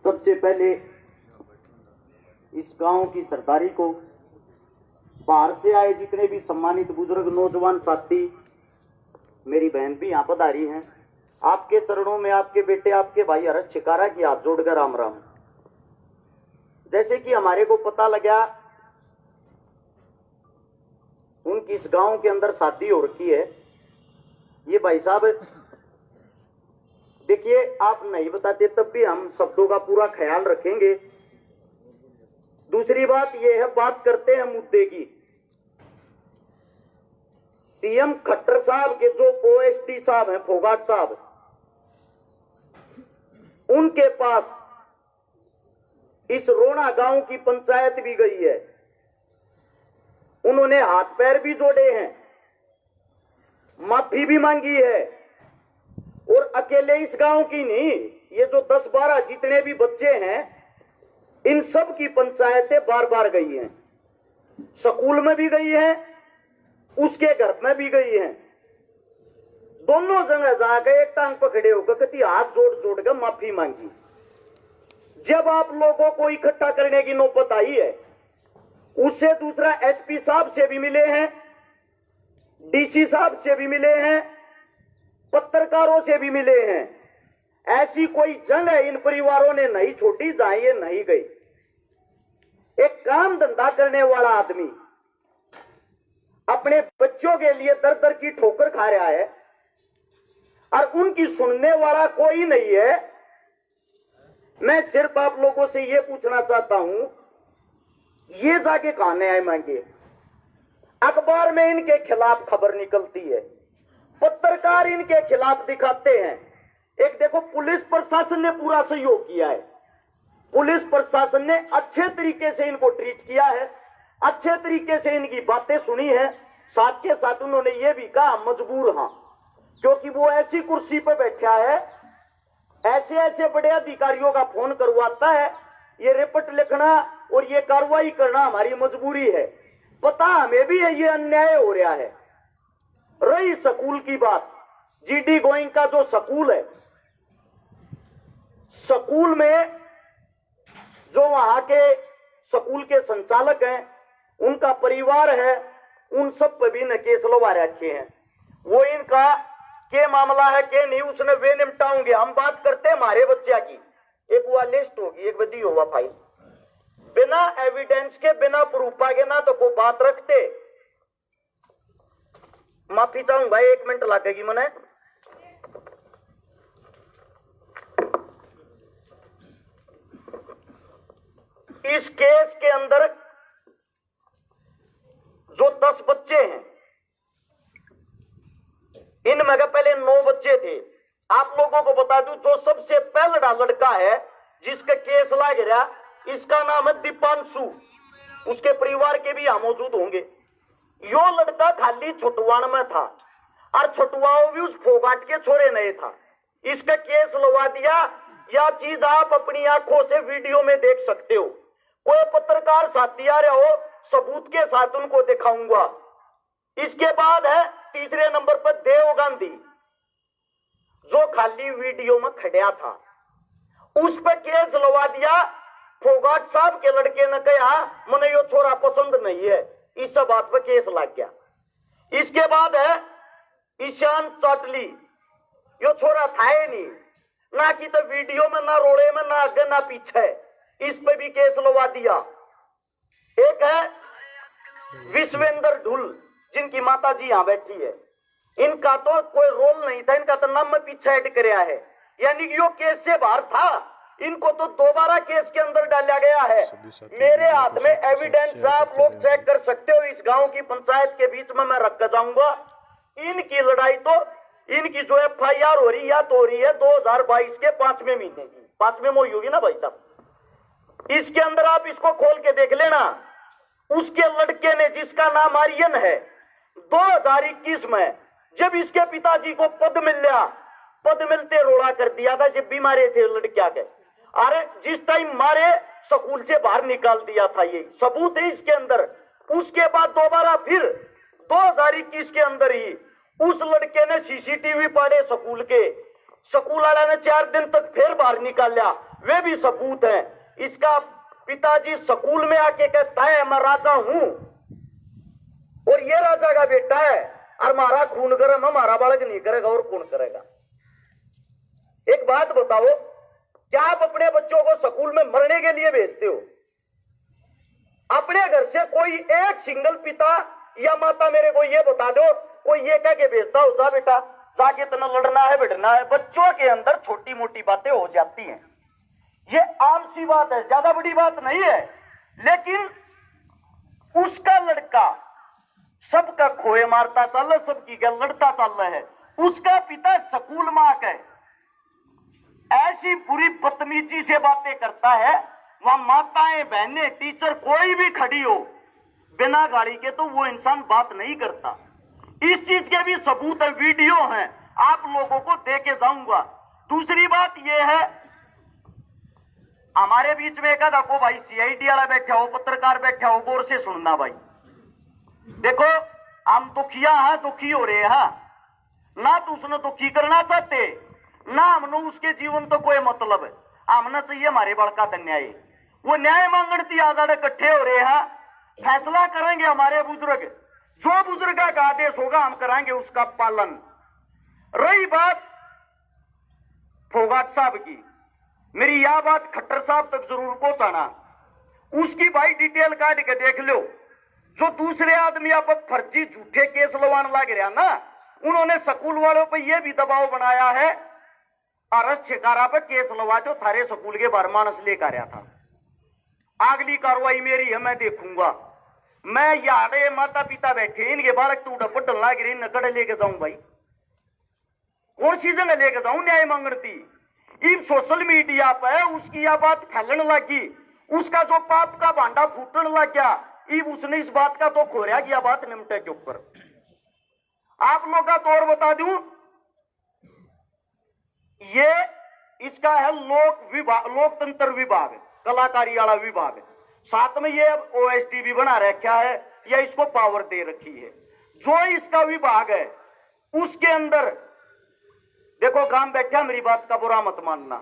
सबसे पहले इस गांव की सरदारी को, बाहर से आए जितने भी सम्मानित बुजुर्ग नौजवान साथी, मेरी बहन भी यहाँ पधारी हैं, आपके चरणों में आपके बेटे आपके भाई हर्ष छिकारा की हाथ जोड़कर राम राम। जैसे कि हमारे को पता लगा उनकी इस गांव के अंदर शादी हो रखी है। ये भाई साहब देखिए, आप नहीं बताते तब भी हम शब्दों का पूरा ख्याल रखेंगे। दूसरी बात यह है, बात करते हैं मुद्दे की। सीएम खट्टर साहब के जो ओएसडी साहब हैं, फोगाट साहब, उनके पास इस रोना गांव की पंचायत भी गई है। उन्होंने हाथ पैर भी जोड़े हैं, माफी भी मांगी है। और अकेले इस गांव की नहीं, ये जो 10-12 जितने भी बच्चे हैं, इन सब की पंचायतें बार बार गई हैं। स्कूल में भी गई हैं, उसके घर में भी गई हैं। दोनों जगह जाकर एक टांग पकड़े होकर कहती हाथ जोड़ जोड़ कर माफी मांगी। जब आप लोगों को इकट्ठा करने की नौबत आई है, उससे दूसरा एसपी साहब से भी मिले हैं, डीसी साहब से भी मिले हैं, पत्रकारों से भी मिले हैं। ऐसी कोई जंग है इन परिवारों ने नहीं छोड़ी जहां ये नहीं गई। एक काम धंधा करने वाला आदमी अपने बच्चों के लिए दर दर की ठोकर खा रहा है और उनकी सुनने वाला कोई नहीं है। मैं सिर्फ आप लोगों से यह पूछना चाहता हूं, ये जाके कहां न्याय मांगे? अखबार में इनके खिलाफ खबर निकलती है, पत्रकार इनके खिलाफ दिखाते हैं। एक देखो, पुलिस प्रशासन ने पूरा सहयोग किया है। पुलिस प्रशासन ने अच्छे तरीके से इनको ट्रीट किया है, अच्छे तरीके से इनकी बातें सुनी है। साथ के साथ उन्होंने ये भी कहा मजबूर हां, क्योंकि वो ऐसी कुर्सी पर बैठा है, ऐसे ऐसे बड़े अधिकारियों का फोन करवाता है, ये रिपोर्ट लिखना और ये कार्रवाई करना हमारी मजबूरी है। पता हमें भी है ये अन्याय हो रहा है। रही स्कूल की बात, जीडी गोइंग का जो स्कूल है, स्कूल में जो वहां के स्कूल के संचालक हैं, उनका परिवार है, उन सब पर भी न केस लगा रखे हैं। वो इनका के मामला है के नहीं, उसने वे निपटाओगे। हम बात करते हैं हमारे बच्चा की, एक वो लिस्ट होगी, एक बदी होगा फाइल, बिना एविडेंस के, बिना प्रूफ के ना तो कोई बात रखते। माफी चाहूं भाई, 1 मिनट लगेगी मने। इस केस के अंदर जो 10 बच्चे हैं, इनमें का पहले 9 बच्चे थे। आप लोगों को बता दूं, जो सबसे पहला लड़का है जिसका केस लग रहा, इसका नाम है दीपांशु। उसके परिवार के भी यहां मौजूद होंगे। यो लड़का खाली छुटवाण में था और छुटवाओ भी उस फोगाट के छोरे नहीं था। इसका केस लगा दिया। यह चीज आप अपनी आंखों से वीडियो में देख सकते हो। कोई पत्रकार साथी आ रहा हो, सबूत के साथ उनको दिखाऊंगा। इसके बाद है तीसरे नंबर पर देव गांधी, जो खाली वीडियो में खड़ा था, उस पर केस लगा दिया। फोगाट साहब के लड़के ने कहा मुझे यो छोरा पसंद नहीं है, इस बात पर केस लग गया। इसके बाद है ईशान चाटली, यो छोरा था ही नहीं, ना कि तो वीडियो में, ना रोड़े में, ना आगे ना पीछे, इस पे भी केस लगा दिया। एक है विश्वेंद्र ढुल, जिनकी माता जी यहां बैठी है, इनका तो कोई रोल नहीं था, इनका तो नाम में पीछे ऐड कराया है, यानी कि यो केस से बाहर था। इनको तो दोबारा केस के अंदर डाला गया है। मेरे हाथ में एविडेंस आप लोग चेक कर सकते हो। इस गांव की पंचायत के बीच में मैं रख कर जाऊंगा। इनकी लड़ाई तो, इनकी जो FIR हो रही, या तो हो रही है 2022 के 5वें महीने की, 5वें मोई होगी ना भाई साहब। इसके अंदर आप इसको खोल के देख लेना। उसके लड़के ने, जिसका नाम आर्यन है, 2021 में जब इसके पिताजी को पद मिल गया, पद मिलते रोड़ा कर दिया था जब भी मारे थे लड़किया के। अरे जिस टाइम मारे, स्कूल से बाहर निकाल दिया था, ये सबूत है इसके अंदर। उसके बाद दोबारा फिर 2021 के अंदर ही उस लड़के ने CCTV पाड़े स्कूल के। स्कूल वाला ने 4 दिन तक फिर बाहर निकाला। वे भी सबूत हैं। इसका पिताजी स्कूल में आके कहता है मैं राजा हूं और ये राजा का बेटा है और हमारा खून गर्म हमारा बालक नहीं करेगा और कौन करेगा। एक बात बताओ, क्या आप अपने बच्चों को स्कूल में मरने के लिए भेजते हो? अपने घर से कोई एक सिंगल पिता या माता मेरे को ये बता दो, कोई ये कह के भेजता हो जा बेटा जाके इतना लड़ना है बैठना है। बच्चों के अंदर छोटी मोटी बातें हो जाती हैं, ये आम सी बात है, ज्यादा बड़ी बात नहीं है। लेकिन उसका लड़का सबका खोए मारता चल रहा, सबकी गल लड़ता चल रहा है। उसका पिता स्कूल में आकर ऐसी बुरी बदतमीजी से बातें करता है, वहां माताएं बहनें टीचर कोई भी खड़ी हो बिना गाड़ी के तो वो इंसान बात नहीं करता। इस चीज के भी सबूत है, वीडियो हैं, आप लोगों को दे के जाऊंगा। दूसरी बात यह है, हमारे बीच में एक को भाई सीआईडी वाला बैठा हो, पत्रकार बैठा हो, गौर से सुनना भाई। देखो हम दुखिया हैं, दुखी हो रहे हैं ना, तो उसने दुखी करना चाहते ना हमने उसके जीवन तो कोई मतलब है। हमने चाहिए हमारे बड़का का न्याय, वो न्याय मांगने आजाद इकट्ठे हो रहे हैं, फैसला करेंगे हमारे बुजुर्ग, जो बुजुर्ग का आदेश होगा हम कराएंगे उसका पालन। रही बात फोगाट साहब की, मेरी यह बात खट्टर साहब तक जरूर पहुंचाना, उसकी भाई डिटेल काट के देख लो। जो दूसरे आदमी आप फर्जी झूठे केस लवान लग रहा ना, उन्होंने स्कूल वालों पर यह भी दबाव बनाया है अरेस्ट शिकारा पर केस लवा दो, थारे स्कूल के बार मानस लेकर आया था। अगली कार्रवाई मेरी है, मैं देखूंगा। मैं यारे माता पिता बैठे, इनके बालक तू डपट लाग रही नकड़ लेके जाऊं भाई, कौन सी जगह लेके जाऊं न्याय मांगती। इब सोशल मीडिया पर उसकी यह बात फैलने लगी, उसका जो पाप का भांडा फूटने लग गया, इब उसने इस बात का तो खोया कि यह बात निमटे के ऊपर। आप लोग का तो और बता दूं, ये इसका है लोकतंत्र विभाग, कलाकारी वाला विभाग, साथ में ये ओएसडी भी बना रखा है या इसको पावर दे रखी है। जो इसका विभाग है उसके अंदर देखो, काम बैठा, मेरी बात का बुरा मत मानना,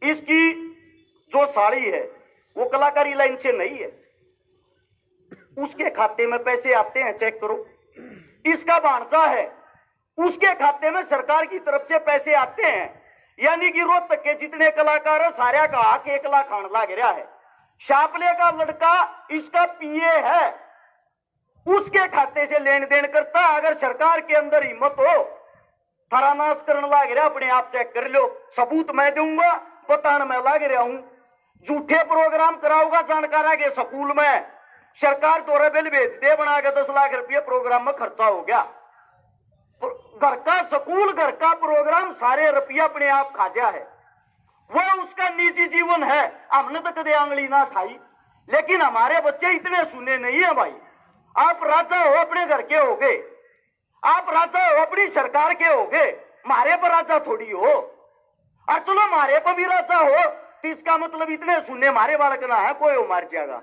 इसकी जो साड़ी है वो कलाकारी लाइन से नहीं है, उसके खाते में पैसे आते हैं, चेक करो। इसका भांजा है, उसके खाते में सरकार की तरफ से पैसे आते हैं, यानी कि रोहतक के जितने कलाकार है सारे का हक 1 लाख खान लाग रहा है। शापले का लड़का इसका पीए है, उसके खाते से लेन देन करता। अगर सरकार के अंदर हिम्मत हो थारा नाश करने लाग रहा, अपने आप चेक कर लो, सबूत मैं दूंगा, बताने मैं लाग रहा हूं। झूठे प्रोग्राम कराऊंगा जानकार के स्कूल में, सरकार द्वारा बिल भेज दे बना के 10 लाख रुपये प्रोग्राम में खर्चा हो गया। घर का स्कूल, घर का प्रोग्राम, सारे रुपया अपने आप खाजा है, वो उसका निजी जीवन है। हमने तो कदे आंगली ना खाई, लेकिन हमारे बच्चे इतने सुने नहीं है भाई। आप राजा हो अपने घर के हो गए, आप राजा हो अपनी सरकार के हो गए, मारे पर राजा थोड़ी हो। और चलो मारे पर भी राजा हो तो इसका मतलब इतने सुनने मारे बालक ना है, कोई मार जाएगा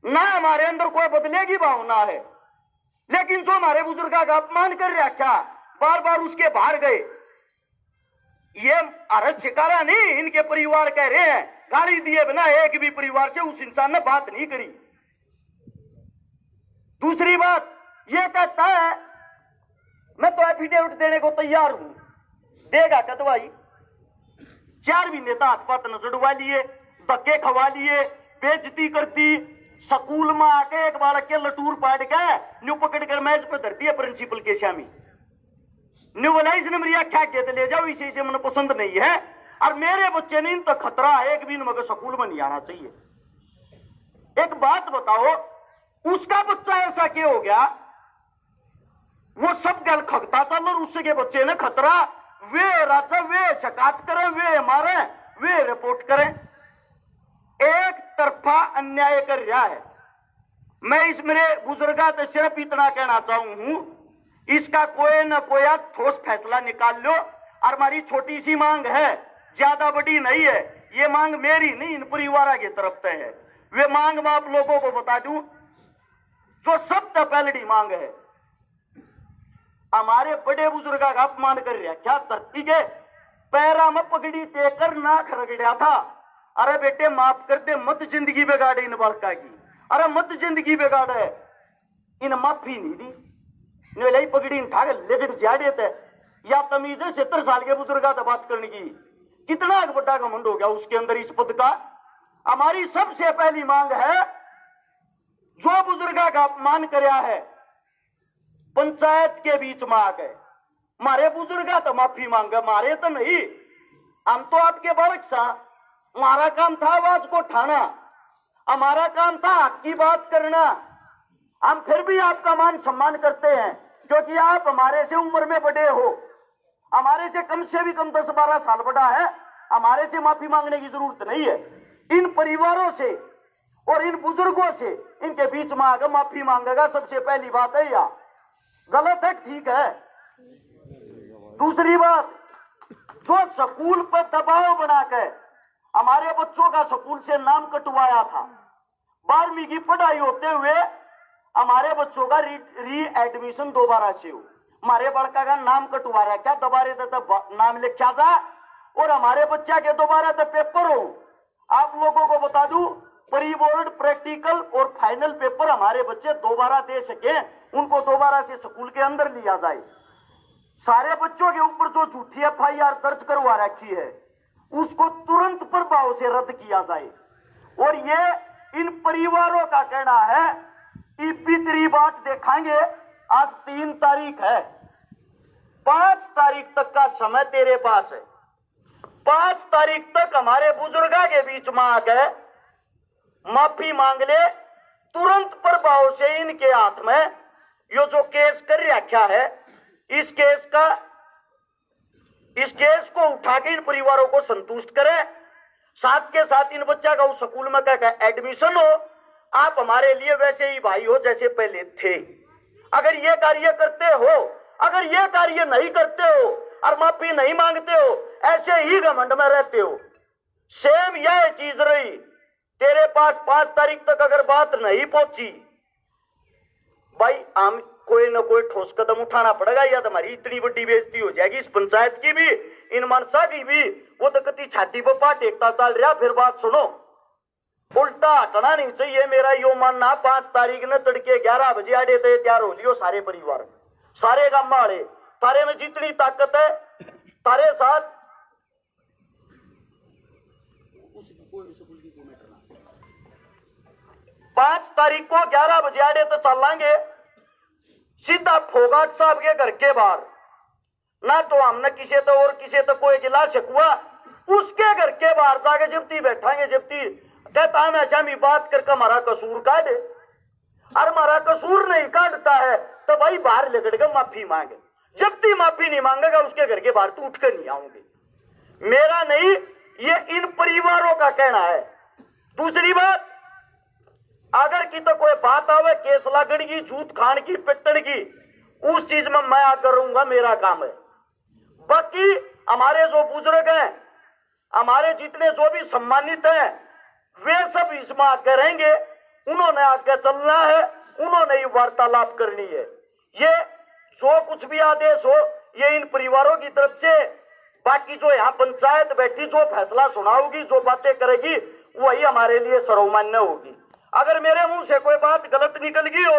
ना, हमारे अंदर कोई बदलेगी भावना है। लेकिन जो हमारे बुजुर्ग का अपमान कर रखा, बार बार उसके बाहर गए, ये अरेस्ट शिकारा नहीं, इनके परिवार कह रहे हैं, गाली दिए बिना एक भी परिवार से उस इंसान ने बात नहीं करी। दूसरी बात ये कहता है मैं तो एफिडेविट देने को तैयार हूं, देगा कतवाई। 4 महीने तक हाथ पात न जड़वा लिए, धक्के खवा लिए, बेइज्जती करती, स्कूल में आके एक बालक के लटूर पाट के न्यू पकड़ कर मैच पे धरती है प्रिंसिपल के शामी, न्यू वलाइज ने मेरी आख्या के ले जाओ, इसे मुझे पसंद नहीं है और मेरे बच्चे ने इन तक खतरा है, एक भी मगर स्कूल में नहीं आना चाहिए। एक बात बताओ, उसका बच्चा ऐसा क्यों हो गया? वो सब गल खगता चल और उसके बच्चे ने खतरा, वे राजा वे शिकायत करें, वे मारे, वे रिपोर्ट करें। एक तरफा अन्याय कर रहा है। मैं इस मेरे बुजुर्गा तो सिर्फ इतना कहना चाहूं, इसका कोई न कोई ठोस फैसला निकाल लो। और हमारी छोटी सी मांग है, ज्यादा बड़ी नहीं है, ये मांग मेरी नहीं इन परिवार की तरफ से है। वे मांग मैं आप लोगों को बता दूं, जो सबसे पहली मांग है, हमारे बड़े बुजुर्गा का अपमान कर रहा है, क्या धरती के पैरा में पगड़ी टेकर नाक रगड़ा था। अरे बेटे माफ कर दे, मत जिंदगी बिगाड़े इन बालका की, अरे मत जिंदगी बिगाड़े। इन माफी नहीं दी, इन पगड़ी उठा के लेकर जाड़े थे। या तमीज है 70 साल के बुजुर्ग से बात करने की? कितना बड़ा घमंड हो गया उसके अंदर इस पद का। हमारी सबसे पहली मांग है, जो बुजुर्ग का अपमान कराया है पंचायत के बीच में आ गए, मारे बुजुर्ग तो माफी मांगे, मारे तो नहीं। हम तो आपके बालक सा, हमारा काम था आवाज को उठाना, हमारा काम था हक की बात करना। हम फिर भी आपका मान सम्मान करते हैं क्योंकि आप हमारे से उम्र में बड़े हो, हमारे से भी कम 10-12 साल बड़ा है। हमारे से माफी मांगने की जरूरत नहीं है। इन परिवारों से और इन बुजुर्गों से, इनके बीच में आकर माफी मांगेगा, सबसे पहली बात है। या गलत है, ठीक है। दूसरी बात, जो स्कूल पर दबाव बनाकर हमारे बच्चों का स्कूल से नाम कटवाया था, 12वीं की पढ़ाई होते हुए हमारे बच्चों का री एडमिशन दोबारा से हो, हमारे बड़का का नाम कटवा रहा है क्या? दोबारा तो नाम लिखा जा और हमारे बच्चा के दोबारा तो पेपर हो। आप लोगों को बता दूं, प्री बोर्ड, प्रैक्टिकल और फाइनल पेपर हमारे बच्चे दोबारा दे सके, उनको दोबारा से स्कूल के अंदर लिया जाए। सारे बच्चों के ऊपर जो झूठी FIR दर्ज करवा रखी है उसको तुरंत प्रभाव से रद्द किया जाए। और ये इन परिवारों का कहना है कि भीतरी बात देखेंगे। आज 3 तारीख है, 5 तारीख तक का समय तेरे पास है। 5 तारीख तक हमारे बुजुर्गा के बीच में आकर माफी मांग ले, तुरंत प्रभाव से इनके हाथ में यो जो केस कर रखा है, इस केस को उठा के इन परिवारों को संतुष्ट करे। साथ के साथ इन बच्चा का उस स्कूल में क्या एडमिशन हो। आप हमारे लिए वैसे ही भाई हो जैसे पहले थे। अगर ये कार्य करते हो, अगर ये कार्य नहीं करते हो और माफी नहीं मांगते हो, ऐसे ही घमंड में रहते हो, सेम यह चीज रही तेरे पास। 5 तारीख तक अगर बात नहीं पहुंची भाई, हम कोई ना कोई ठोस कदम उठाना पड़ेगा, या तुम्हारी इतनी बड़ी बेइज्जती हो जाएगी इस पंचायत की भी, इन मनसा की भी। वो तो कति छाती पर पाट एकता चल रहा। फिर बात सुनो, उल्टा हटना नहीं चाहिए। मेरा यो मानना, 5 तारीख ने तड़के 11 बजे आड़े तो तैयार हो लियो सारे परिवार, सारे गांव वाले, तारे में जितनी ताकत है तारे साथ। 5 तारीख को 11 बजे आड़े तो चलेंगे सीधा फोगाट साहब के घर के बाहर। ना तो हमने किसी तो और किसी तो कोई गिला शिकवा, उसके घर के बाहर जाके जब्ती बैठाएंगे। जब्ती कहता है ऐसा भी बात करके हमारा कसूर काटे, और हमारा कसूर नहीं काटता है तो भाई बाहर लेकर के माफी मांगे। जब्ती माफी नहीं मांगेगा उसके घर के बाहर तो उठ कर नहीं आऊंगे। मेरा नहीं, ये इन परिवारों का कहना है। दूसरी बात, अगर की तो कोई बात आवे केस लागण की, जूत खान की, पिटन की, उस चीज में मैं आकर रहूंगा, मेरा काम है। बाकी हमारे जो बुजुर्ग हैं, हमारे जितने जो भी सम्मानित हैं, वे सब इसमें आकर रहेंगे। उन्होंने आगे चलना है, उन्होंने ही वार्तालाप करनी है। ये जो कुछ भी आदेश हो ये इन परिवारों की तरफ से। बाकी जो यहाँ पंचायत बैठी जो फैसला सुनाओगी, जो बातें करेगी, वही हमारे लिए सर्वमान्य होगी। अगर मेरे मुंह से कोई बात गलत निकल गई हो,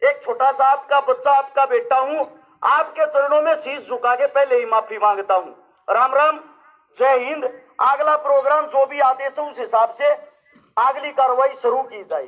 एक छोटा सा आपका बच्चा, आपका बेटा हूं, आपके चरणों में शीश झुका के पहले ही माफी मांगता हूं। राम राम, जय हिंद। अगला प्रोग्राम जो भी आदेश है उस हिसाब से अगली कार्रवाई शुरू की जाए।